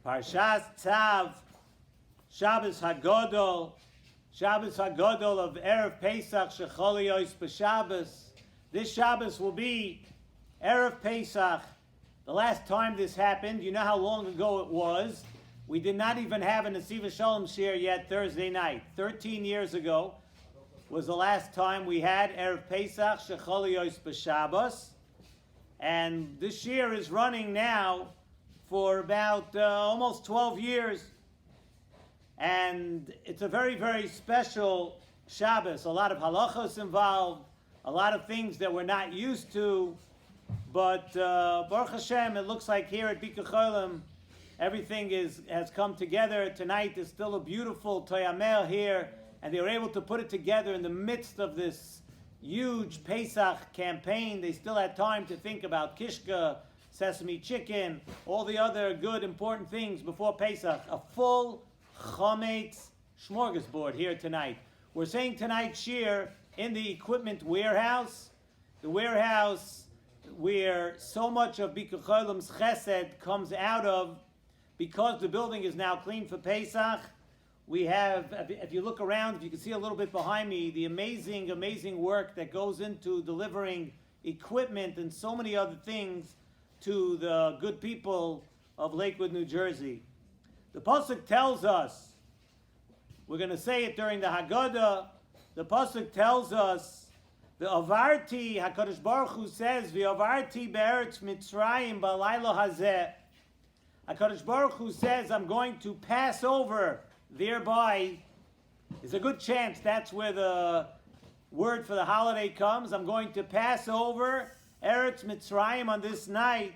Parshas Tzav, Shabbos HaGadol, Shabbos HaGadol of Erev Pesach, Shecholiyos b'Shabbos. This Shabbos will be Erev Pesach. The last time this happened, you know how long ago it was. We did not even have a Nesivos Shalom share yet Thursday night. 13 years ago was the last time we had Erev Pesach, Shecholiyos b'Shabbos. And this year is running now for about almost 12 years. And it's a very, very special Shabbos. A lot of halachos involved, a lot of things that we're not used to. But Baruch Hashem, it looks like here at Bika Cholim, everything has come together. Tonight is still a beautiful Toyamel here, and they were able to put it together in the midst of this huge Pesach campaign. They still had time to think about kishka, sesame chicken, all the other good, important things before Pesach. A full chametz smorgasbord here tonight. We're saying tonight's shir in the equipment warehouse, the warehouse where so much of Bika Cholim's chesed comes out of, because the building is now clean for Pesach. We have, if you look around, if you can see a little bit behind me, the amazing, amazing work that goes into delivering equipment and so many other things to the good people of Lakewood, New Jersey. The Pasuk tells us, we're going to say it during the Haggadah, the Pasuk tells us, the Avarti, HaKadosh Baruch Hu says, V'avarti be'eretz Mitzrayim b'laylo hazeh. HaKadosh Baruch Hu says, I'm going to pass over thereby. There's a good chance that's where the word for the holiday comes. I'm going to pass over Eretz Mitzrayim on this night.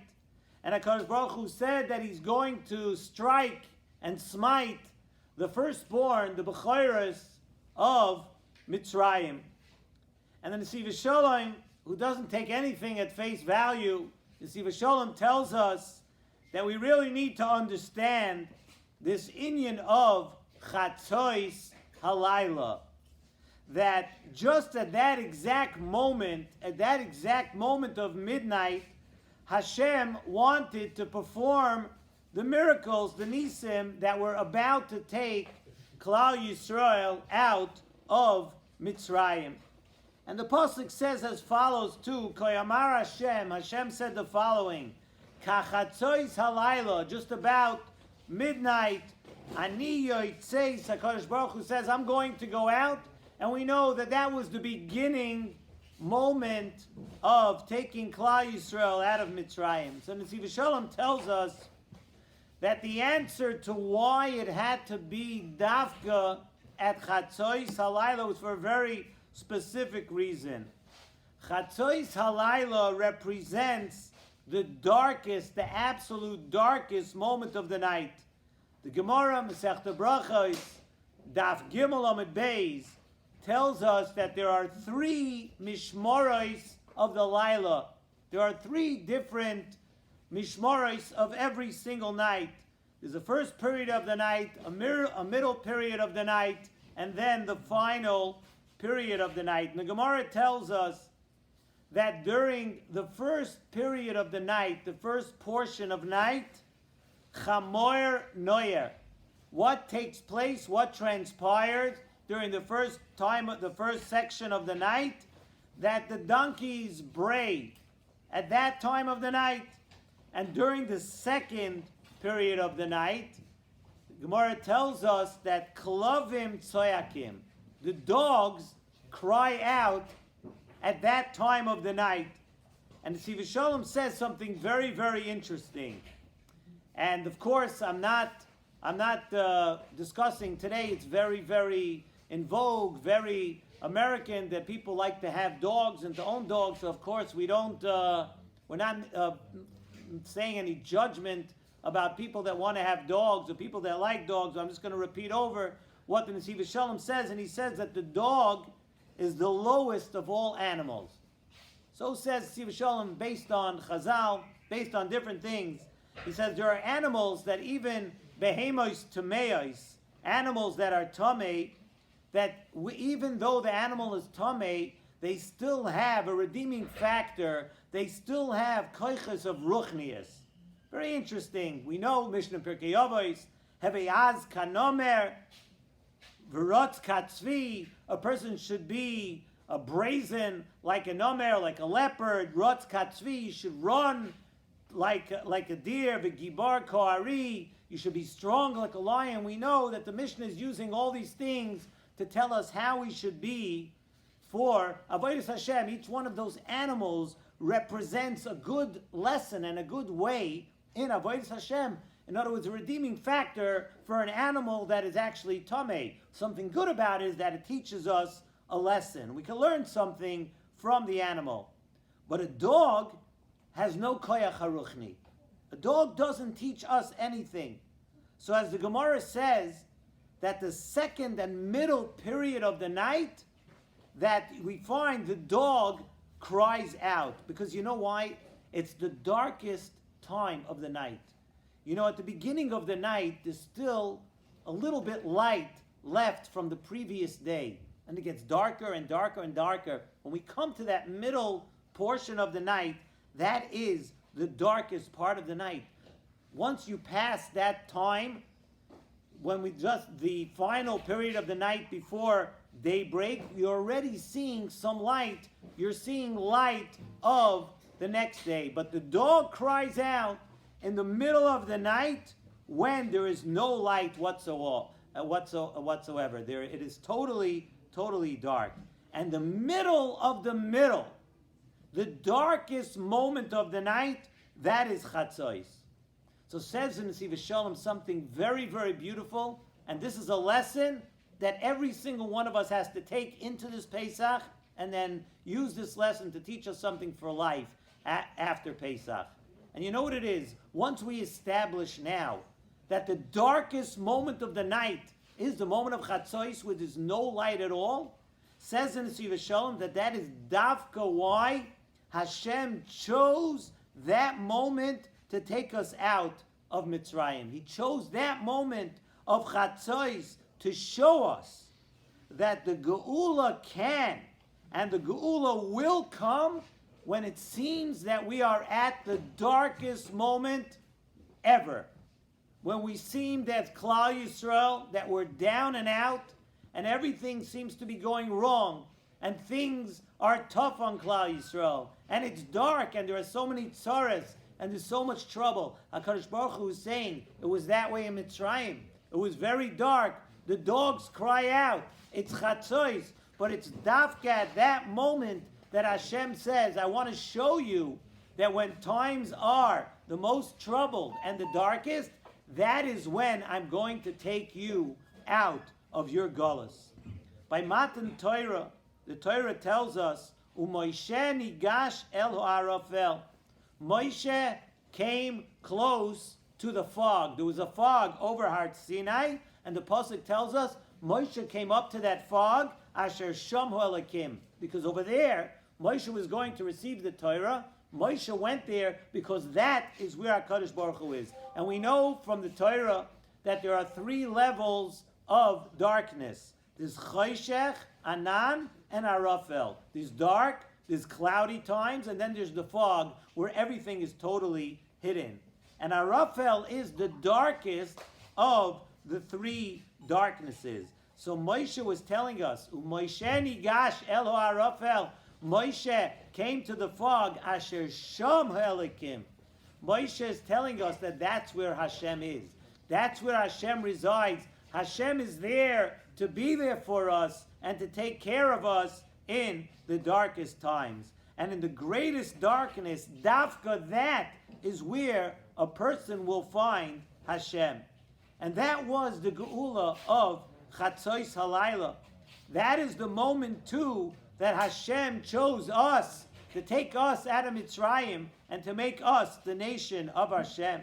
And HaKadosh Baruch Hu said that he's going to strike and smite the firstborn, the Bechoros of Mitzrayim. And the Nesivos Shalom, who doesn't take anything at face value, Nesivos Shalom tells us that we really need to understand this inyan of Chatzois Halayla. That just at that exact moment of midnight, Hashem wanted to perform the miracles, the nisim, that were about to take Klal Yisrael out of Mitzrayim. And the Pasuk says as follows too, Koyamar Hashem said the following, Kachatzois Halayla, just about midnight, Ani Yoitzeis, HaKadosh Baruch Hu says, I'm going to go out. And we know that that was the beginning moment of taking Klal Yisrael out of Mitzrayim. So Nesivos Shalom tells us that the answer to why it had to be Dafka at Chatzois Halayla was for a very specific reason. Chatzois Halayla represents the darkest, the absolute darkest moment of the night. The Gemara, Masechta Brachos, Daf Gimel Amud Beis, tells us that there are 3 mishmoros of the Laila. There are 3 different mishmoros of every single night. There's the first period of the night, a middle period of the night, and then the final period of the night. And the Gemara tells us that during the first period of the night, the first portion of night, Chamoyer Noyer, what takes place, what transpired during the first section of the night, that the donkeys bray at that time of the night. And during the second period of the night, Gemara tells us that Klovim Tzoyakim, the dogs cry out at that time of the night. And Nesivos Shalom says something very, very interesting. And of course, I'm not discussing today. It's very, very in vogue, very American that people like to have dogs and to own dogs. So of course, we're not saying any judgment about people that want to have dogs or people that like dogs. I'm just going to repeat over what the Nesivos Shalom says, and he says that the dog is the lowest of all animals. So says Nesivos Shalom, based on Chazal, based on different things. He says there are animals that even behemos tameos, animals that are tamei, that even though the animal is tamei, they still have a redeeming factor. They still have koiches of ruchnius. Very interesting. We know Mishnah Pirkei Avos, Heve'az kanomer, v'rotz katzvi. A person should be a brazen, like a nomer, like a leopard. Rotz katzvi, you should run like a deer. V'gibar ko'ari, you should be strong like a lion. We know that the Mishnah is using all these things to tell us how we should be for Avodas Hashem. Each one of those animals represents a good lesson and a good way in Avodas Hashem. In other words, a redeeming factor for an animal that is actually tamei. Something good about it is that it teaches us a lesson. We can learn something from the animal. But a dog has no koyach haruchni. A dog doesn't teach us anything. So as the Gemara says, that the second and middle period of the night, that we find the dog cries out. Because you know why? It's the darkest time of the night. You know, at the beginning of the night, there's still a little bit light left from the previous day. And it gets darker and darker and darker. When we come to that middle portion of the night, that is the darkest part of the night. Once you pass that time, when we just the final period of the night before daybreak, you're already seeing some light. You're seeing light of the next day. But the dog cries out in the middle of the night when there is no light whatsoever. It is totally dark. And the middle of the middle, the darkest moment of the night, that is Chatzos. So says in Nesivos Shalom something very, very beautiful, and this is a lesson that every single one of us has to take into this Pesach and then use this lesson to teach us something for life after Pesach. And you know what it is? Once we establish now that the darkest moment of the night is the moment of Chatzos, where there's no light at all, says in Nesivos Shalom that is Davka why Hashem chose that moment to take us out of Mitzrayim. He chose that moment of Chatzos to show us that the Geula can and the Geula will come when it seems that we are at the darkest moment ever. When we seem that Klal Yisrael, that we're down and out, and everything seems to be going wrong, and things are tough on Klal Yisrael, and it's dark, and there are so many tzaras, and there's so much trouble. HaKadosh Baruch Hu is saying it was that way in Mitzrayim. It was very dark. The dogs cry out. It's Chatzos, but it's Dafka at that moment that Hashem says, I want to show you that when times are the most troubled and the darkest, that is when I'm going to take you out of your gullus. By Matan Torah, the Torah tells us, U'Moshe nigash el ha'arafel. Moshe came close to the fog. There was a fog over Har Sinai, and the pasuk tells us Moshe came up to that fog, Asher Shamhu Elakim, because over there Moshe was going to receive the Torah. Moshe went there because that is where HaKadosh Baruch Hu is. And we know from the Torah that there are 3 levels of darkness. There's Choshech, Anan, and Arafel. There's dark, there's cloudy times, and then there's the fog where everything is totally hidden. And Arafel is the darkest of the 3 darknesses. So Moshe was telling us, Moshe nigash el ha'arafel. Moshe came to the fog, Asher Sham Ha'elikim. Moshe is telling us that that's where Hashem is. That's where Hashem resides. Hashem is there to be there for us and to take care of us in the darkest times. And in the greatest darkness, Dafka, that is where a person will find Hashem. And that was the Geula of Chatzos Halayla. That is the moment too that Hashem chose us to take us out of Mitzrayim and to make us the nation of Hashem.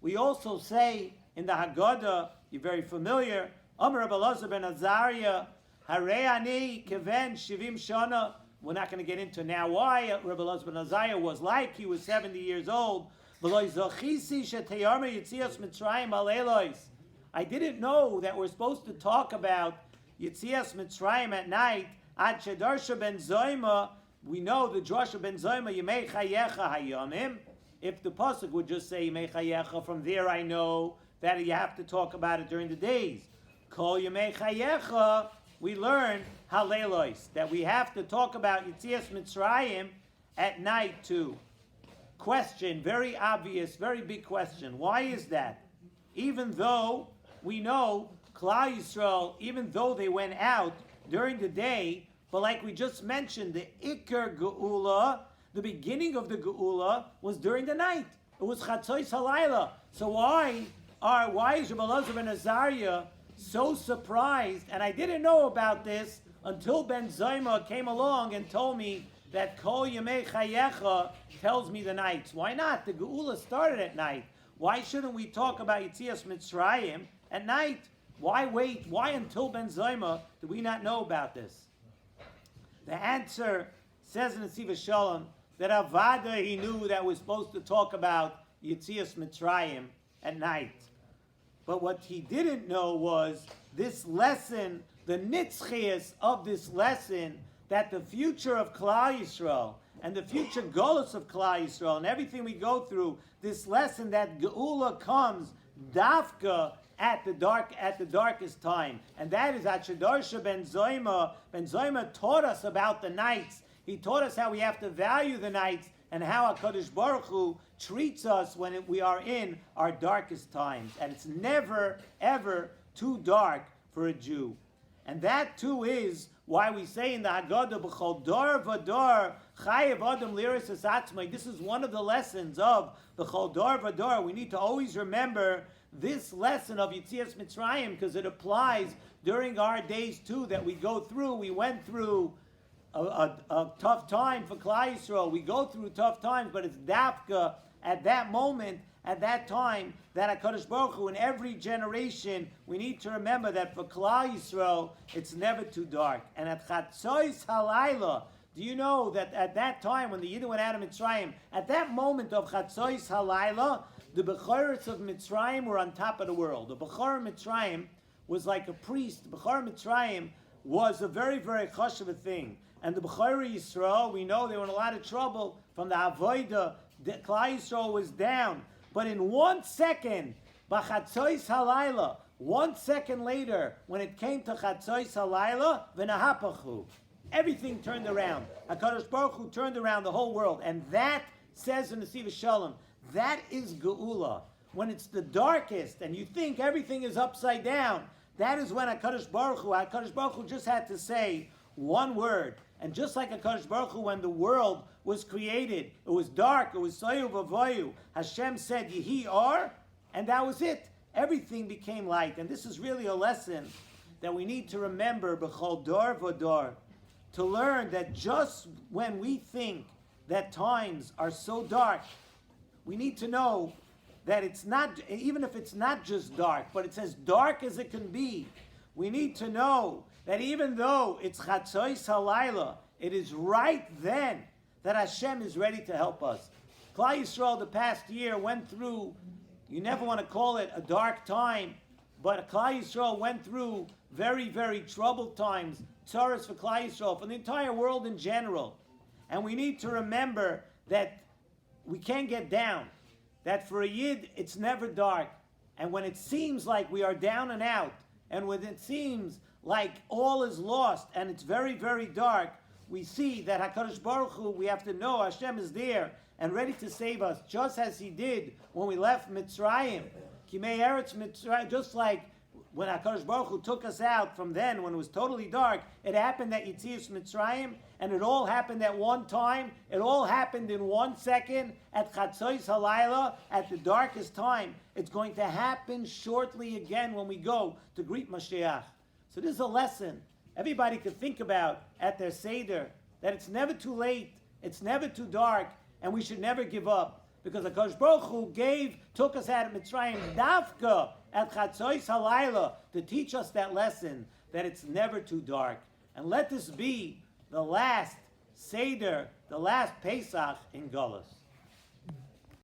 We also say in the Haggadah, you're very familiar, Amar Rabbi Elazar ben Azariah, Harei ani keven shivim shana. We're not going to get into now why Rabbi Elazar ben Azariah was like. He was 70 years old. I didn't know that we're supposed to talk about Yitzias Mitzrayim at night. Ad shedarsha ben Zoyma, we know the Drasha ben Zoyma, Yemei Chayecha Hayamim. if the pasuk would just say Yemei Chayecha, from there I know that you have to talk about it during the days. Kol Yemei Chayecha, we learn Halelos, that we have to talk about Yetzias Mitzrayim at night too. Question, very obvious, very big question. Why is that? Even though we know Klal Yisrael, even though they went out during the day, but like we just mentioned, the Iker Geula, the beginning of the Geula, was during the night. It was Chatzois Halayla. So why is Rabbi Elazar ben Azariah so surprised? And I didn't know about this until Ben Zayma came along and told me that Kol Yemei Chayecha tells me the nights. Why not? The Geula started at night. Why shouldn't we talk about Yetzias Mitzrayim at night? Why wait? Why until Ben Zayma do we not know about this? The answer says in Nesivos Shalom that Avada, he knew that we're supposed to talk about Yetzias Mitzrayim at night. But what he didn't know was this lesson, the nitzchias of this lesson, that the future of Klal Yisrael and the future golus of Klal Yisrael and everything we go through, this lesson that Geula comes dafka at the darkest time, and that is at Shedarsha Ben Zayma. Ben Zayma taught us about the nights. He taught us how we have to value the nights and how HaKadosh Baruch Hu treats us when we are in our darkest times, and it's never ever too dark for a Jew. And that too is why we say in the Haggadah, B'chol dor v'dor chayev adam liras es atzmai. This is one of the lessons of B'chol dor v'dor. We need to always remember this lesson of Yetzias Mitzrayim, because it applies during our days too that we go through. We went through a tough time for Klal Yisrael. We go through tough times, but it's dafka at that moment, at that time, that HaKadosh Baruch Hu, in every generation, we need to remember that for Klal Yisrael, it's never too dark. And at Chatzois Halayla, do you know that at that time, when the Yidden went out of Mitzrayim, at that moment of Chatzois Halayla, the Bechoros of Mitzrayim were on top of the world. The Bechor Mitzrayim was like a priest. The Bechor Mitzrayim was a very, very chashuv thing. And the Bechor Yisrael, we know they were in a lot of trouble from the Avodah. Klal Yisrael was down. But in 1 second, B'chatzois Halayla, 1 second later, when it came to Chatzois Halayla, v'nahapachu, everything turned around. HaKadosh Baruch Hu turned around the whole world. And that says in the Nesivos Shalom, that is Geula. When it's the darkest and you think everything is upside down, that is when HaKadosh Baruch Hu just had to say one word. And just like HaKadosh Baruch Hu, when the world was created, it was dark, it was soyu v'voyu, Hashem said, Yehi Or, and that was it. Everything became light. And this is really a lesson that we need to remember, b'chol dor v'dor, to learn that just when we think that times are so dark, we need to know that it's not, even if it's not just dark, but it's as dark as it can be, we need to know that even though it's Chatzois Halayla, it is right then that Hashem is ready to help us. Klal Yisrael the past year went through, you never want to call it a dark time, but Klal Yisrael went through very, very troubled times, tzaras for Klal Yisrael, for the entire world in general. And we need to remember that we can't get down, that for a Yid, it's never dark. And when it seems like we are down and out, and when it seems like all is lost, and it's very, very dark, we see that HaKadosh Baruch Hu, we have to know Hashem is there and ready to save us, just as He did when we left Mitzrayim. Kimei Eretz Mitzrayim, just like when HaKadosh Baruch Hu took us out from then, when it was totally dark, it happened at Yetzias Mitzrayim, and it all happened at one time. It all happened in 1 second at Chatzois Halayla, at the darkest time. It's going to happen shortly again when we go to greet Mashiach. So this is a lesson everybody could think about at their Seder, that it's never too late, it's never too dark, and we should never give up. Because HaKadosh Baruch Hu took us out of Mitzrayim, Dafka, at Chatzois Halayla, to teach us that lesson, that it's never too dark. And let this be the last Seder, the last Pesach in Golus.